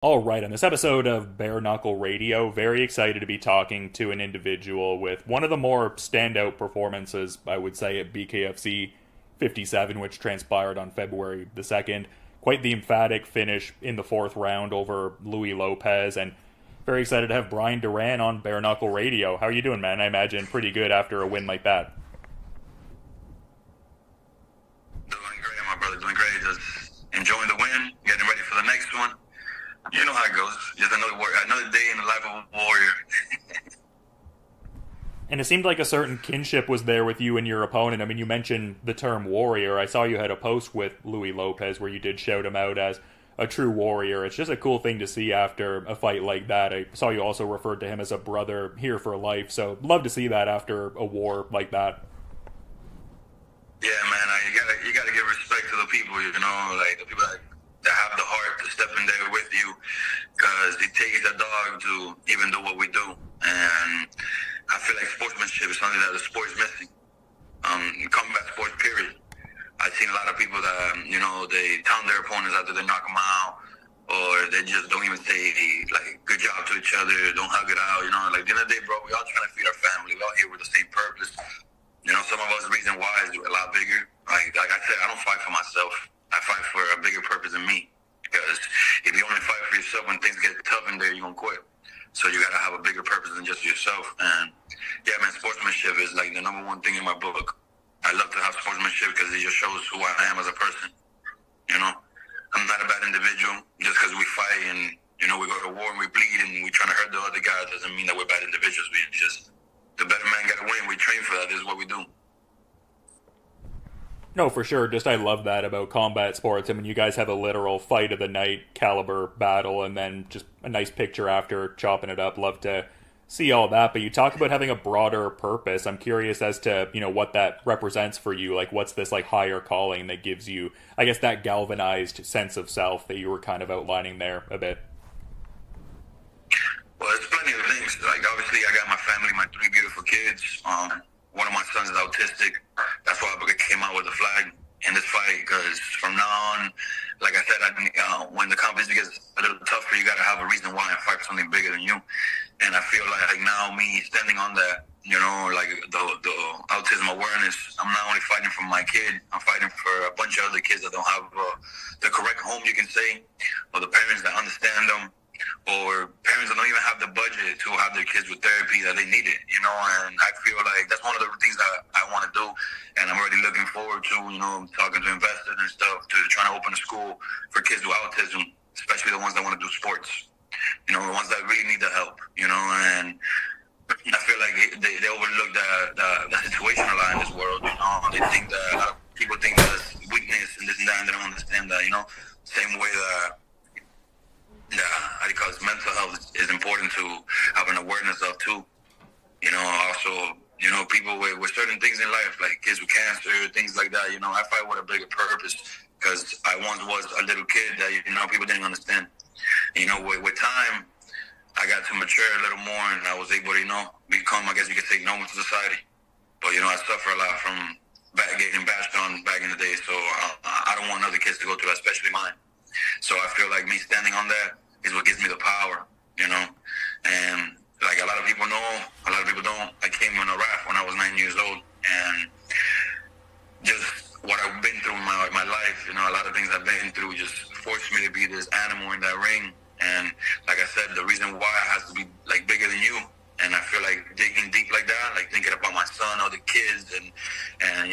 All right, on this episode of Bare Knuckle Radio, very excited to be talking to an individual with one of the more standout performances, I would say, at BKFC 57, which transpired on February the 2nd. Quite the emphatic finish in the fourth round over Louie Lopez, and very excited to have Bryan Duran on Bare Knuckle Radio. How are you doing, man? I imagine pretty good after a win like that. Doing great, my brother. Doing great. Just enjoying the win, getting ready for the next one. You know how it goes. Just another day in the life of a warrior. And it seemed like a certain kinship was there with you and your opponent. I mean, you mentioned the term warrior. I saw you had a post with Louie Lopez where you did shout him out as a true warrior. It's just a cool thing to see after a fight like that. I saw you also referred to him as a brother here for life. So love to see that after a war like that. Yeah, man. You gotta give respect to the people. You know, like the people that have the heart to step in there with you, because it takes a dog to even do what we do. And I feel like sportsmanship is something that the sport is missing. Combat sports, period. I've seen a lot of people that, they taunt their opponents after they knock them out, or they just don't even say, like, good job to each other, don't hug it out, Like, at the end of the day, bro, we all trying to feed our family. We all here with the same purpose. Some of us, the reason why is a lot bigger. Like I said, I don't fight for myself. I fight for a bigger purpose than me. Because if you only fight for yourself, when things get tough in there, you're going to quit. So you got to have a bigger purpose than just yourself. And, yeah, man, sportsmanship is, like, the number one thing in my book. I love to have sportsmanship because it just shows who I am as a person. I'm not a bad individual. Just because we fight and, we go to war and we bleed and we trying to hurt the other guy doesn't mean that we're bad individuals. We just, the better man got to win. We train for that. This is what we do. No, for sure. Just I love that about combat sports. I mean, you guys have a literal fight of the night caliber battle and then just a nice picture after chopping it up. Love to see all that. But you talk about having a broader purpose. I'm curious as to, what that represents for you. Like, what's this, like, higher calling that gives you, I guess, that galvanized sense of self that you were kind of outlining there a bit? Well, there's plenty of things. Like, obviously, I got my family, my three beautiful kids. One of my sons is autistic. That's why I came out with the flag in this fight, because from now on, like I said, when the competition gets a little tougher, you got to have a reason why and fight for something bigger than you. And I feel like now me standing on that, like the Autism Awareness, I'm not only fighting for my kid, I'm fighting for a bunch of other kids that don't have the correct home, you can say, or the parents that understand them, or parents that don't even have the budget to have their kids with therapy that they need it, and I feel like that's one of the things that I want to do, and I'm already looking forward to, talking to investors and stuff, to trying to open a school for kids with autism, especially the ones that want to do sports, the ones that really need the help, and I feel like they overlook the situation a lot in this world, they think that, a lot of people think that it's weakness and this and that, and they don't understand that, same way that because mental health is important to have an awareness of too. Also, people with certain things in life, like kids with cancer, things like that, I fight with a bigger purpose, because I once was a little kid that, people didn't understand. With time, I got to mature a little more, and I was able to, become, I guess you could say, normal to society. But, I suffer a lot from getting bashed on back in the day, so I don't want other kids to go through that, especially mine. So I feel like me standing on that is what gives me the power, And like a lot of people know, a lot of people don't. I came on a raft when I was 9 years old, and just what I've been through in my life, a lot of things I've been through just forced me to be this animal in that ring. And like I said, the reason why it has to be like bigger than you. And I feel like digging deep like that, like thinking about my son, other kids, and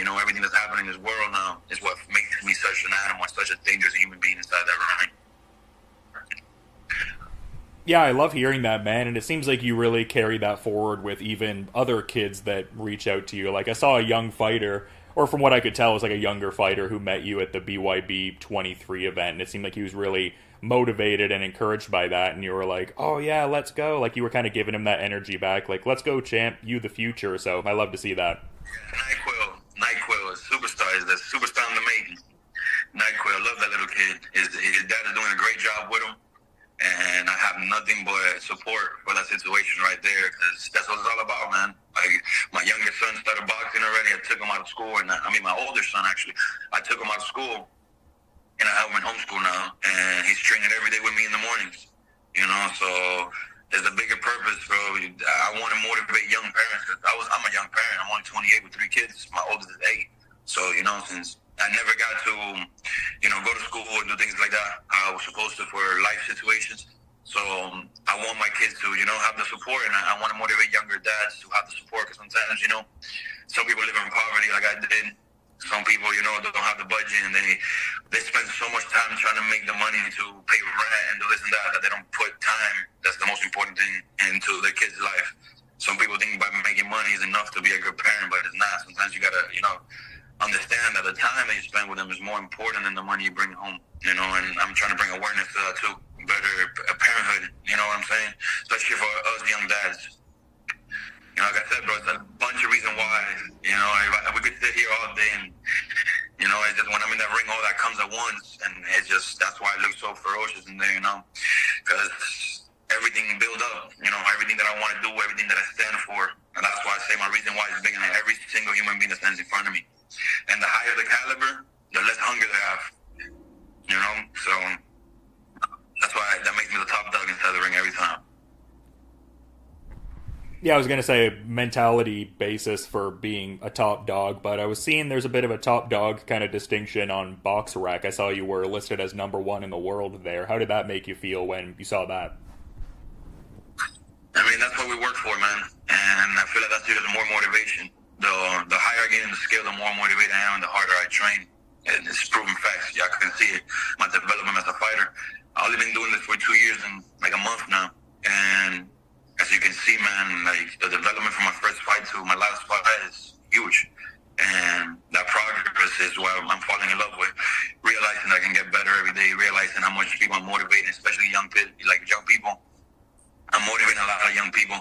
everything that's happening in this world now is what makes me such an animal, such a dangerous human being inside that ring. Yeah, I love hearing that, man, and it seems like you really carry that forward with even other kids that reach out to you. Like, I saw a young fighter, or from what I could tell, it was like a younger fighter who met you at the BYB 23 event, and it seemed like he was really motivated and encouraged by that, and you were like, oh yeah, let's go. Like, you were kind of giving him that energy back, like, let's go, champ, you the future. So I love to see that. NyQuil is superstar, is the superstar in the making. NyQuil, love that little kid. His dad is doing a great job with him, and I have nothing but support for that situation right there, because that's what it's all about, man. Like, my youngest son started boxing already. I took him out of school, and my older son, actually, I took him out of school, and I have him in homeschool now, and he's training every day with me in the mornings. you know, so there's a bigger purpose, bro. I want to motivate young parents, because I'm a young parent. I'm only 28 with 3 kids. My oldest is 8. So, you know, since I never got to, you know, go to school and do things like that, I was supposed to for life situations. So I want my kids to, you know, have the support, and I want to motivate younger dads to have the support, because sometimes, you know, some people live in poverty like I did. Some people, you know, don't have the budget, and they spend so much time trying to make the money to pay rent and do this and that they don't put time. That's the most important thing into their kid's life. Some people think by making money is enough to be a good parent, but it's not. Sometimes you gotta, you know, understand that the time that you spend with them is more important than the money you bring home, you know, and I'm trying to bring awareness to that too. Better parenthood, you know what I'm saying? Especially for us young dads. You know, like I said, bro, it's a bunch of reasons why, you know, we could sit here all day and, you know, it's just when I'm in that ring, all that comes at once, and it's just, that's why it looks so ferocious in there, you know, because everything build up, you know, everything that I want to do, everything that I stand for, and that's why I say my reason why is bigger than every single human being that stands in front of me. And the higher the caliber, the less hunger they have, you know, so that's why that makes me the top dog inside the ring every time. Yeah, I was going to say mentality basis for being a top dog, but I was seeing there's a bit of a top dog kind of distinction on BoxRec. I saw you were listed as #1 in the world there. How did that make you feel when you saw that? I mean, that's what we work for, man. And I feel like that's even more motivation. The higher I get in the scale, the more motivated I am, and the harder I train. And it's proven facts. Y'all can see it. My development as a fighter. I've only been doing this for 2 years and like a month now. And as you can see, man, like the development from my first fight to my last fight is huge. And that progress is what I'm falling in love with. Realizing I can get better every day, realizing how much people I'm motivating, especially young people. I'm motivating a lot of young people.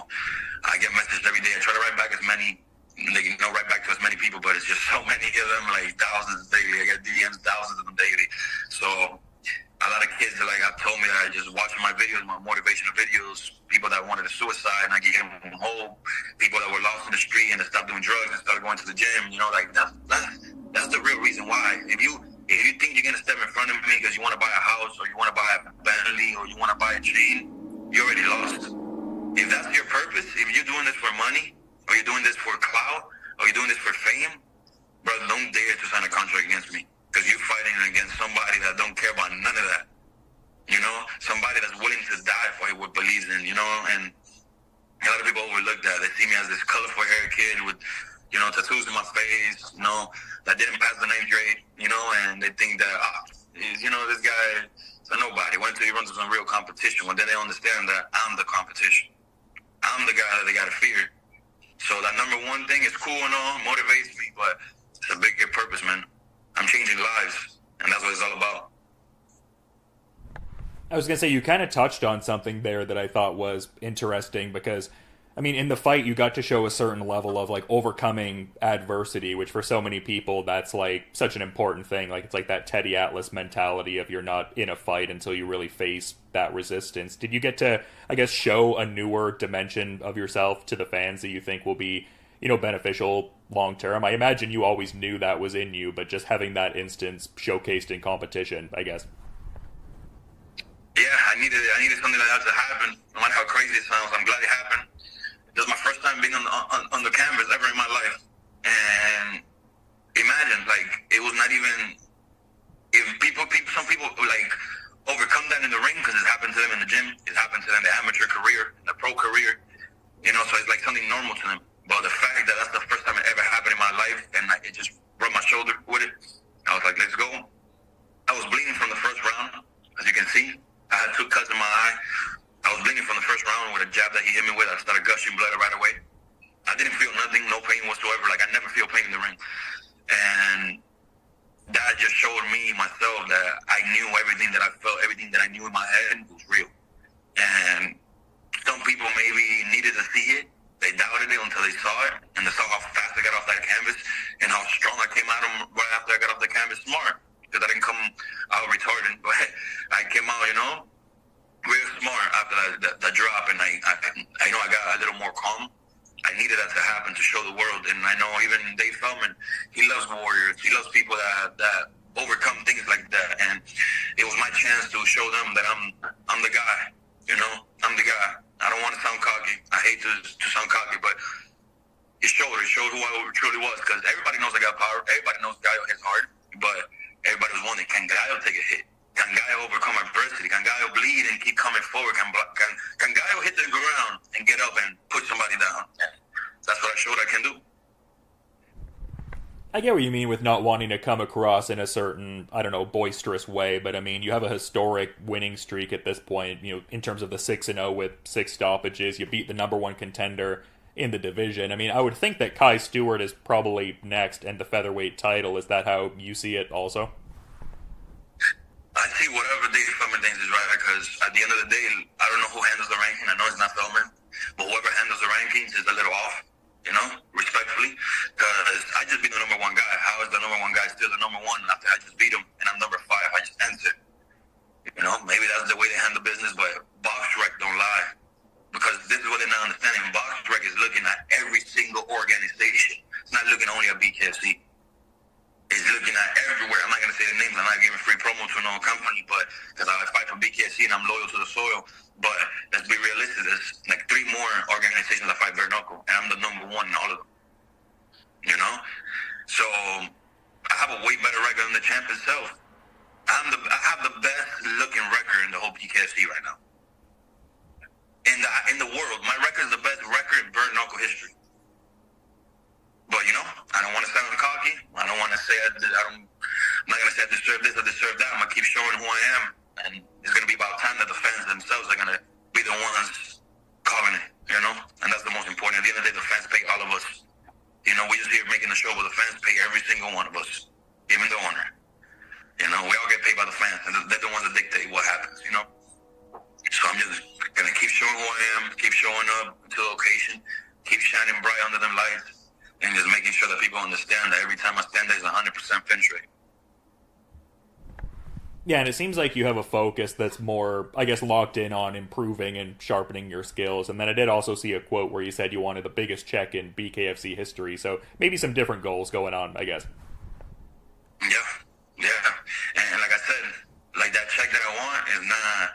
I get messages every day. I try to write back as many, write back to as many people, but it's just so many of them, like thousands daily. I get DMs, thousands of them daily. So a lot of kids have told me that just watching my videos, my motivational videos, people that wanted to suicide and I get them hope, people that were lost in the street and they stopped doing drugs and started going to the gym, that's the real reason why. If you think you're gonna step in front of me because you want to buy a house or you want to buy a Bentley or you want to buy a chain, you're already lost. If that's your purpose, if you're doing this for money or you're doing this for clout or you're doing this for fame, bro, don't dare to sign a contract against me. Because you're fighting against somebody that don't care about none of that. You know? Somebody that's willing to die for what believes in, you know? And a lot of people overlook that. They see me as this colorful haired kid with, tattoos in my face, that didn't pass the 9th grade, and they think that, this guy is a nobody. Wait until he runs into some real competition. When then they understand that I'm the competition. I'm the guy that they got to fear. So that #1 thing is cool and all, motivates me, but it's a bigger purpose, man. I'm changing lives, and that's what it's all about. I was going to say, you kind of touched on something there that I thought was interesting because, in the fight, you got to show a certain level of, overcoming adversity, which for so many people, that's, such an important thing. It's like that Teddy Atlas mentality of you're not in a fight until you really face that resistance. Did you get to, show a newer dimension of yourself to the fans that you think will be, beneficial long term? I imagine you always knew that was in you, but just having that instance showcased in competition, I guess. Yeah, I needed something like that to happen. No matter how crazy it sounds, I'm glad it happened. It was my first time being on the canvas ever in my life. And imagine, it was not even, if some people overcome that in the ring because it happened to them in the gym, it happened to them in the amateur career, in the pro career, so it's something normal to them. But the fact that that's the first time it ever happened in my life, and it just rubbed my shoulder with it, I was like, let's go. I was bleeding from the first round, as you can see. I had 2 cuts in my eye. I was bleeding from the first round with a jab that he hit me with. I started gushing blood right away. I didn't feel nothing, no pain whatsoever. I never feel pain in the ring. And that just showed me, myself, that I knew everything that I felt, everything that I knew in my head was real. And some people maybe needed to see it. They doubted it until they saw it, and they saw how fast I got off that canvas and how strong I came out of them right after I got off the canvas. Smart, because I didn't come out retarded, but I came out, real smart after that drop, and I know I got a little more calm. I needed that to happen to show the world, and I know even Dave Feldman, he loves warriors. He loves people that overcome things like that, and it was my chance to show them that I'm the guy, hate to sound cocky, but it showed who I truly was, because everybody knows I got power. Everybody knows Gallo hits hard, but everybody was wondering, can Gallo take a hit? Can Gallo overcome adversity? Can Gallo bleed and keep coming forward? Can Gallo hit the ground and get up and put somebody down? And that's what I showed I can do. I get what you mean with not wanting to come across in a certain, I don't know, boisterous way, but I mean, you have a historic winning streak at this point, you know, in terms of the 6-0 with 6 stoppages. You beat the #1 contender in the division. I mean, I would think that Kai Stewart is probably next, and the featherweight title. Is that how you see it also? I see whatever Dave Feldman thinks is right, because at the end of the day, I don't know who handles the ranking. I know it's not Feldman, but whoever handles the rankings is a little off, you know, respectfully, because I just beat the #1 guy. How is the #1 guy still the #1 after I just beat him and I'm #5? I just entered. You know, maybe that's the way they handle business, but BoxRec don't lie, because this is what they're not understanding. BoxRec is looking at every single organization. It's not looking only at BKFC. It's looking at everywhere. I'm not going to say the names. I'm not giving free promo to no company, but because I fight for BKFC and I'm loyal to the soil. But let's be realistic. There's like 3 more organizations that fight bare knuckle, and I'm the #1 in all of them. You know? So I have a way better record than the champ itself. I have the best looking record in the whole BKFC right now. In the world, my record is the best record in bare knuckle history. But, you know, I don't want to sound cocky. I don't want to say I'm not going to say I deserve this or deserve that. I'm going to keep showing who I am. And it's going to be about time that the fans themselves are going to be the ones calling it, you know? And that's the most important. At the end of the day, the fans pay all of us. You know, we just here making the show, but the fans pay every single one of us, even the owner. You know, we all get paid by the fans. And they're the ones that dictate what happens, you know? So I'm just going to keep showing who I am, keep showing up to the occasion, keep shining bright under them lights, and just making sure that people understand that every time I stand there is 100% finish rate. Yeah, and it seems like you have a focus that's more, I guess, locked in on improving and sharpening your skills. And then I did also see a quote where you said you wanted the biggest check in BKFC history. So maybe some different goals going on, I guess. Yeah. And like I said, like that check that I want is not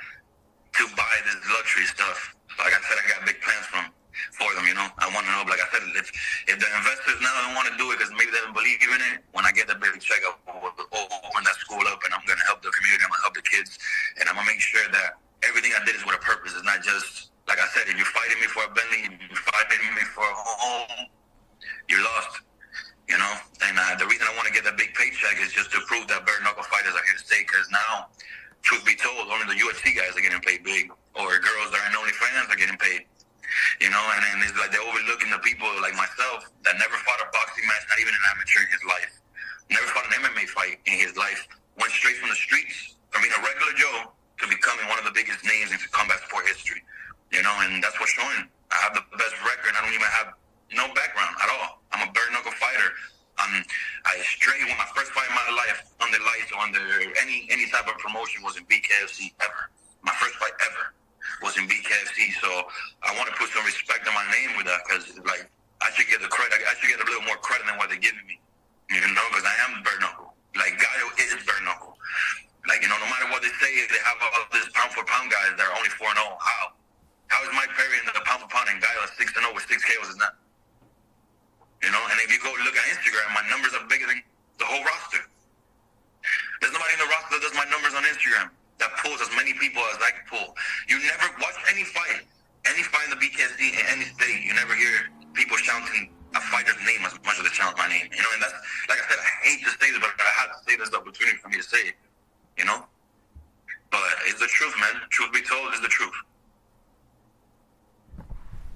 to buy this luxury stuff. Like I said, I got big plans for them, you know. I want to know, like I said, if the investors now don't want to do it because maybe they don't believe in it, when I get the big check, I'll open that school up and I'm going to help the community, I'm going to help the kids, and I'm going to make sure that everything I did is with a purpose. It's not just, like I said, if you're fighting me for a Bentley, if you're fighting me for a home, you're lost, you know. And the reason I want to get that big paycheck is just to prove that bare knuckle fighters are here to stay, because now, truth be told, only the UFC guys are getting paid big, or girls that are in OnlyFans are getting paid. You know, and then it's like they're overlooking the people like myself that never fought a boxing match, not even an amateur in his life. Never fought an MMA fight in his life. Went straight from the streets, from being a regular Joe, to becoming one of the biggest names in combat sport history. You know, and that's what's showing. I have the best record. I don't even have no background at all. I'm a bare knuckle fighter. I straight when my first fight in my life under lights or under any type of promotion was in BKFC ever. My first fight ever was in BKFC, so I want to put some respect on my name with that, because like I should get the credit. I should get a little more credit than what they're giving me, you know, because I am bare knuckle. Like Gallo is bare knuckle. Like, you know, no matter what they say, they have all this pound for pound guys that are only 4-0. How is Mike Perry in the pound for pound and Gallo 6-0 with 6 KOs is not? You know, and if you go look at Instagram, my numbers are bigger than the whole roster. There's nobody in the roster that does my numbers on Instagram that pulls as many people as I can pull. You never watch any fight in the BKFC in any state. You never hear people shouting a fighter's name as much as they shout my name. You know, and that's, like I said, I hate to say this, but I had to say this opportunity for me to say it. You know, but it's the truth, man. Truth be told, is the truth.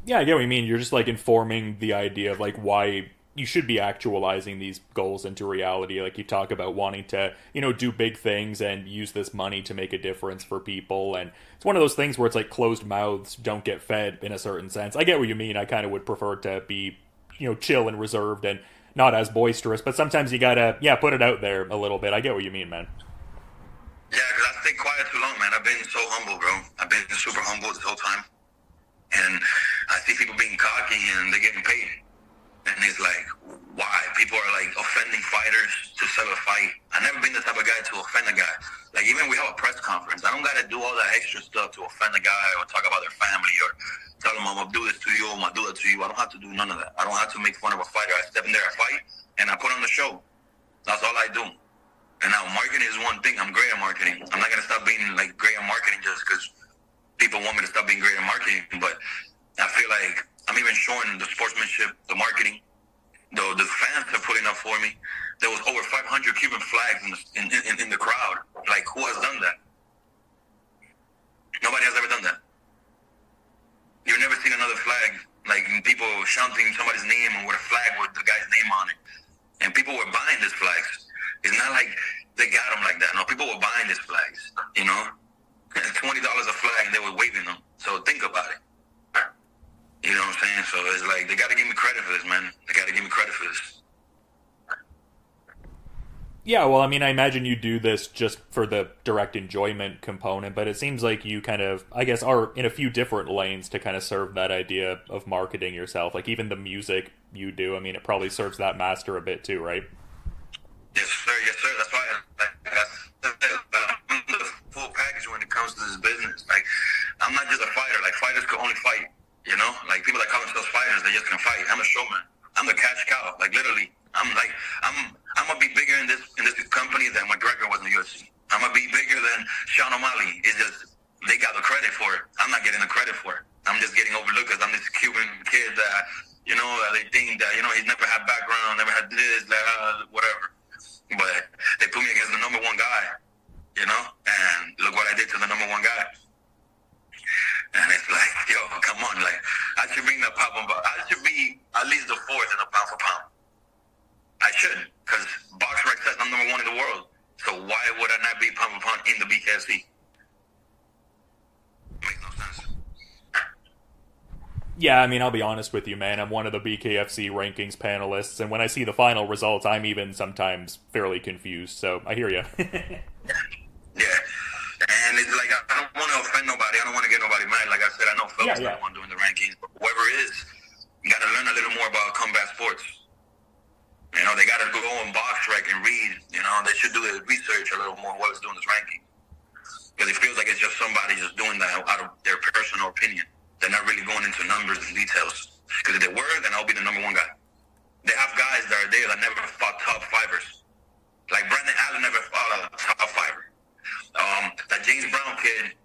Yeah, I get what you mean. You're just like informing the idea of like why you should be actualizing these goals into reality. Like you talk about wanting to, you know, do big things and use this money to make a difference for people. And it's one of those things where it's like closed mouths don't get fed in a certain sense. I get what you mean. I kind of would prefer to be, you know, chill and reserved and not as boisterous, but sometimes you gotta, put it out there a little bit. I get what you mean, man. Yeah, because I stayed quiet too long, man. I've been so humble, bro. I've been super humble this whole time. And I see people being cocky and they're getting paid. And it's like, why? People are like offending fighters to sell a fight. I've never been the type of guy to offend a guy. Like even we have a press conference, I don't got to do all that extra stuff to offend a guy or talk about their family or tell them I'm going to do this to you or I don't have to do none of that. I don't have to make fun of a fighter. I step in there, I fight, and I put on the show. That's all I do. And now marketing is one thing. I'm great at marketing. I'm not going to stop being like great at marketing just because people want me to stop being great at marketing. But I feel like I'm even showing the sportsmanship, the marketing. The fans are putting up for me. There was over 500 Cuban flags in the crowd. Like, who has done that? Nobody has ever done that. You've never seen another flag, like people shouting somebody's name and with a flag with the guy's name on it. And people were buying these flags. It's not like they got them like that. No, people were buying these flags, you know? $20 a flag, and they were waving them. So think about it. You know what I'm saying? So it's like, they got to give me credit for this, man. They got to give me credit for this. Yeah, well, I mean, I imagine you do this just for the direct enjoyment component, but it seems like you kind of, I guess, are in a few different lanes to kind of serve that idea of marketing yourself. Like, even the music you do, I mean, it probably serves that master a bit too, right? Yes, sir. Yes, sir. That's why I'm the full package when it comes to this business. Like, I'm not just a fighter. Like, fighters can only fight, you know? Like, people that call themselves fighters, they just can fight. I'm a showman. I'm the cash cow. Like, literally. I'm gonna be bigger in this company than McGregor was in the UFC. I'm gonna be bigger than Sean O'Malley. It's just they got the credit for it. I'm not getting the credit for it. I'm just getting overlooked because I'm this Cuban kid that, you know, they think that, you know, he's never had background, never had this, that, whatever. But they put me against the number one guy, you know, and look what I did to the number one guy. And it's like, yo, come on, like I should bring the pound for pound. I should be at least the fourth in the pound for pound. I should, because BoxRec says I'm number one in the world. So why would I not be pound for pound in the BKFC? Makes no sense. Yeah, I mean, I'll be honest with you, man. I'm one of the BKFC rankings panelists, and when I see the final results, I'm even sometimes fairly confused. So I hear you. Yeah, and it's like I don't want to offend nobody. I don't want to get nobody mad. Like I said, I know Phil's not the one doing the rankings, but whoever is, you got to learn a little more about combat sports. You know, they got to go on BoxRec and read. You know, they should do the research a little more while it's doing this ranking. Because it feels like it's just somebody just doing that out of their personal opinion. They're not really going into numbers and details. Because if they were, then I'll be the number one guy. They have guys that are there that never fought top fivers. Like Brandon Allen never fought a top fiver. That James Brown kid,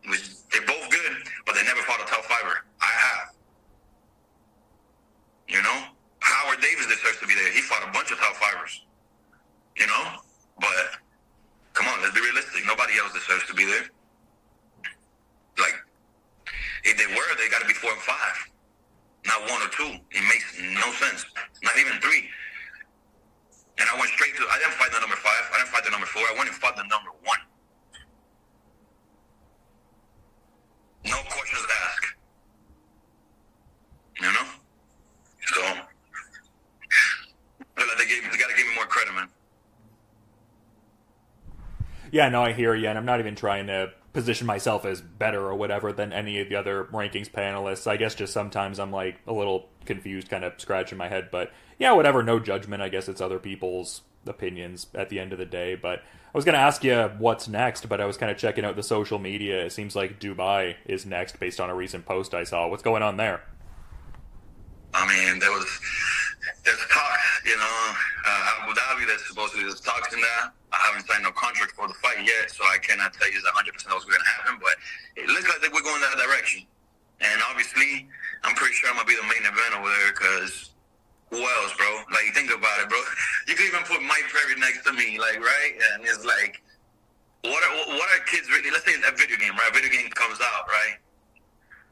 they're both good, but they never fought a top fiver. I have. You know? Howard Davis deserves to be there. He fought a bunch of top fivers. You know? But, come on, let's be realistic. Nobody else deserves to be there. Like, if they were, they got to be 4 and 5. Not 1 or 2. It makes no sense. Not even 3. And I went straight to, I didn't fight the number 5. I didn't fight the number 4. I went and fought the number 1. No questions asked. You know? So, they got to give me more credit, man. Yeah, no, I hear you, and I'm not even trying to position myself as better or whatever than any of the other rankings panelists. I guess just sometimes I'm like a little confused, kind of scratching my head, but yeah, whatever, no judgment. I guess it's other people's opinions at the end of the day. But I was going to ask you what's next, but I was kind of checking out the social media. It seems like Dubai is next based on a recent post I saw. What's going on there? I mean, there's talks, you know, Abu Dhabi, there's talks in there. I haven't signed no contract for the fight yet, so I cannot tell you 100% what's going to happen, but it looks like that we're going that direction. And obviously, I'm pretty sure I'm going to be the main event over there, because who else, bro? Like, think about it, bro. You could even put Mike Perry next to me, like, right? And it's like, what are kids really, let's say a video game, right? A video game comes out, right?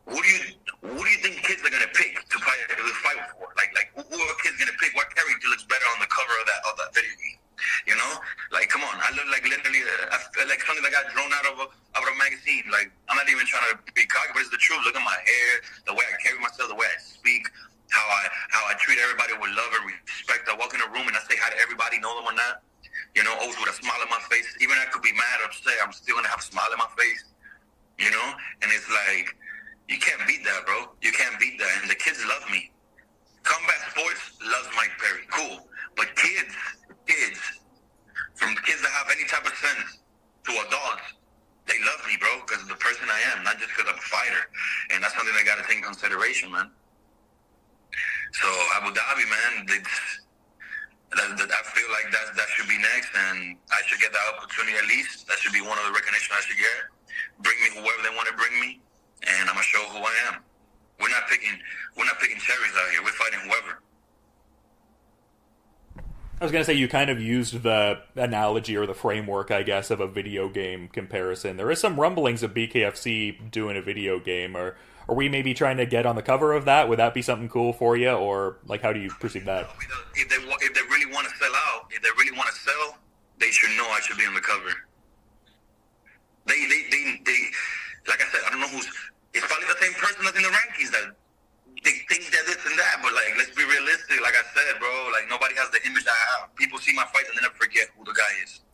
Who do you think kids are gonna pick to fight for? Like who are kids gonna pick? What character looks better on the cover of that video game? You know, like come on, I look like literally, I feel like something that got drawn out of a magazine. Like I'm not even trying to be cocky, but it's the truth. Look at my hair, the way I carry myself, the way I speak, how I treat everybody with love and respect. I walk in a room and I say hi to everybody, know them or not. You know, always with a smile on my face. Even I could be mad or upset, I'm still gonna have a smile on my face. You know, and it's like. You can't beat that, bro. You can't beat that. And the kids love me. Combat sports loves Mike Perry. Cool. But kids, from the kids that have any type of sense to adults, they love me, bro, because of the person I am, not just because I'm a fighter. And that's something they got to take in consideration, man. So Abu Dhabi, man, I feel like that should be next, and I should get that opportunity at least. That should be one of the recognition I should get. Bring me whoever they want to bring me, and I'm gonna show who I am. We're not picking cherries out here. We're fighting whoever. I was going to say, you kind of used the analogy or the framework, I guess, of a video game comparison. There is some rumblings of BKFC doing a video game. Or are we maybe trying to get on the cover of that? Would that be something cool for you? Or, like, how do you perceive that? If they really want to sell out, if they really want to sell, they should know I should be on the cover. They like I said, I don't know who's... It's probably the same person that's in the rankings that they think that this and that, but like, let's be realistic. Like I said, bro, like nobody has the image I have. People see my fights and they never forget who the guy is.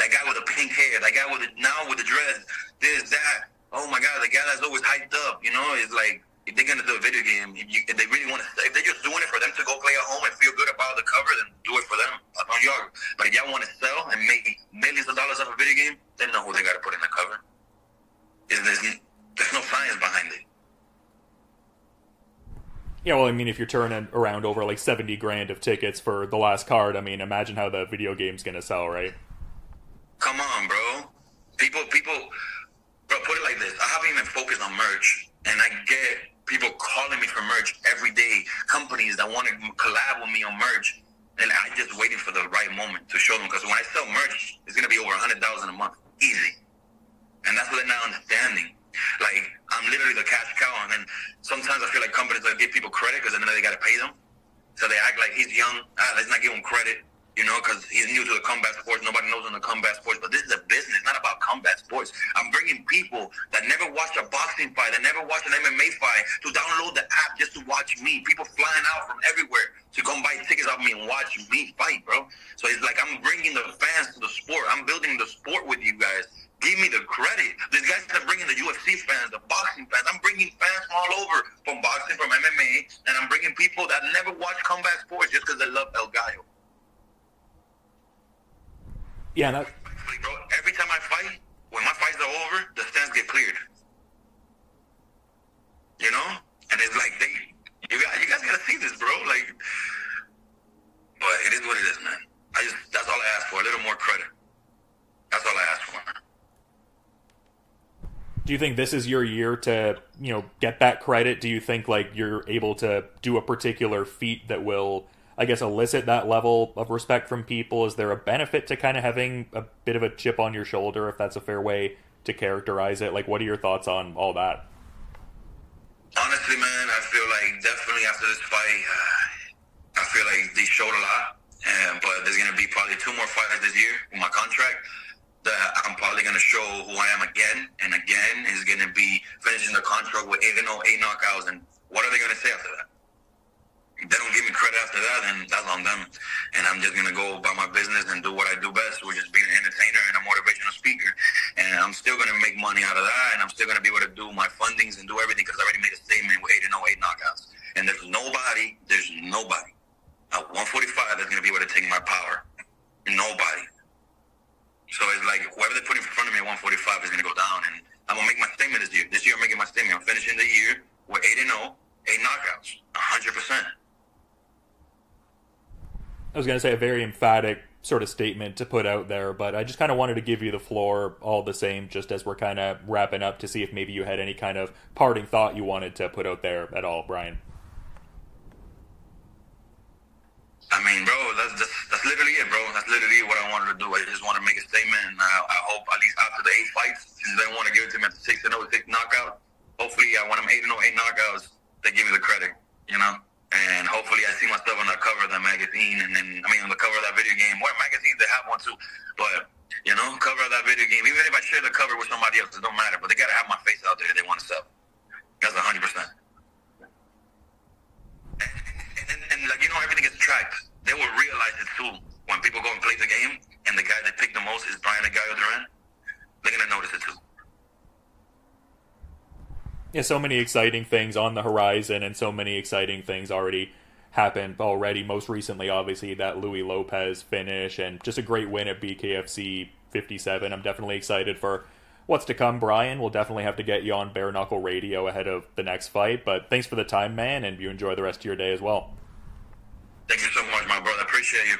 That guy with the pink hair, that guy with the dreads, this, that. Oh my God, the guy that's always hyped up. You know, it's like if they're gonna do a video game, if they really want to, if they're just doing it for them to go play at home and feel good about the cover, then do it for them. On y'all. But if y'all want to sell and make millions of dollars off a video game, then know who they got to put in the cover. There's no science behind it. Yeah, well, I mean, if you're turning around over like 70 grand of tickets for the last card, I mean, imagine how the video game's gonna sell, right? Come on, bro. People, bro, put it like this. I haven't even focused on merch, and I get people calling me for merch every day, companies that want to collab with me on merch, and I just waiting for the right moment to show them, because when I sell merch, it's gonna be over 100,000 a month, easy. And that's what they're not understanding. Like, I'm literally the cash cow, and then sometimes I feel like companies like give people credit because then they got to pay them. So they act like he's young. Let's not give him credit, you know, because he's new to the combat sports. Nobody knows him in the combat sports, but this is a business, not about combat sports. I'm bringing people that never watched a boxing fight, that never watched an MMA fight, to download the app just to watch me. People flying out from everywhere to come buy tickets off me and watch me fight, bro. So it's like I'm bringing the fans to the sport. I'm building the sport with you guys. Give me the credit. These guys are bringing the UFC fans, the boxing fans. I'm bringing fans from all over, from boxing, from MMA, and I'm bringing people that never watch combat sports just because they love El Gallo. Yeah, bro, every time I fight, when my fights are over, the stands get cleared. You know? And it's like, you guys got to see this, bro. Like, but it is what it is, man. That's all I ask for, a little more credit. That's all I ask for. Do you think this is your year to, you know, get that credit? Do you think, like, you're able to do a particular feat that will, I guess, elicit that level of respect from people? Is there a benefit to kind of having a bit of a chip on your shoulder, if that's a fair way to characterize it? Like, what are your thoughts on all that? Honestly, man, I feel like definitely after this fight, I feel like they showed a lot. But there's going to be probably 2 more fights this year with my contract that I'm probably going to show who I am again and again. Is going to be finishing the contract with 8-0, 8 knockouts. And what are they going to say after that? If they don't give me credit after that, then that's on them. And I'm just going to go about my business and do what I do best, which is being an entertainer and a motivational speaker. And I'm still going to make money out of that, and I'm still going to be able to do my fundings and do everything because I already made a statement with 8-0, 8 knockouts. And there's nobody at 145 that's going to be able to take my power. Nobody. So it's like whoever they put in front of me at 145 is going to go down, and I'm going to make my statement this year. This year I'm making my statement. I'm finishing the year with 8-0, 8 knockouts, 100%. I was going to say a very emphatic sort of statement to put out there, but I just kind of wanted to give you the floor all the same, just as we're kind of wrapping up, to see if maybe you had any kind of parting thought you wanted to put out there at all, Bryan. I mean, bro, that's literally it, bro. That's literally what I wanted to do. I just want to make a statement, and I hope at least after the 8 fights, since they want to give it to me at the 6-0, 6 knockout, hopefully I want them 8-0, 8 knockouts, they give me the credit, you know? And hopefully I see myself on the cover of that magazine, and then, on the cover of that video game. What magazines, they have one too, but, you know, cover of that video game. Even if I share the cover with somebody else, it don't matter, but they got to have my face out there if they want to sell. That's 100%. And like, you know, everything gets tracked. They will realize it too when people go and play the game, and the guy that picked the most is Bryan Duran. They're gonna notice it too. Yeah, so many exciting things on the horizon, and so many exciting things already happened already. Most recently, obviously, that Louie Lopez finish, and just a great win at BKFC 57. I'm definitely excited for what's to come, Bryan. We'll definitely have to get you on Bare Knuckle Radio ahead of the next fight. But thanks for the time, man, and you enjoy the rest of your day as well. Thank you so much, my brother. Appreciate you.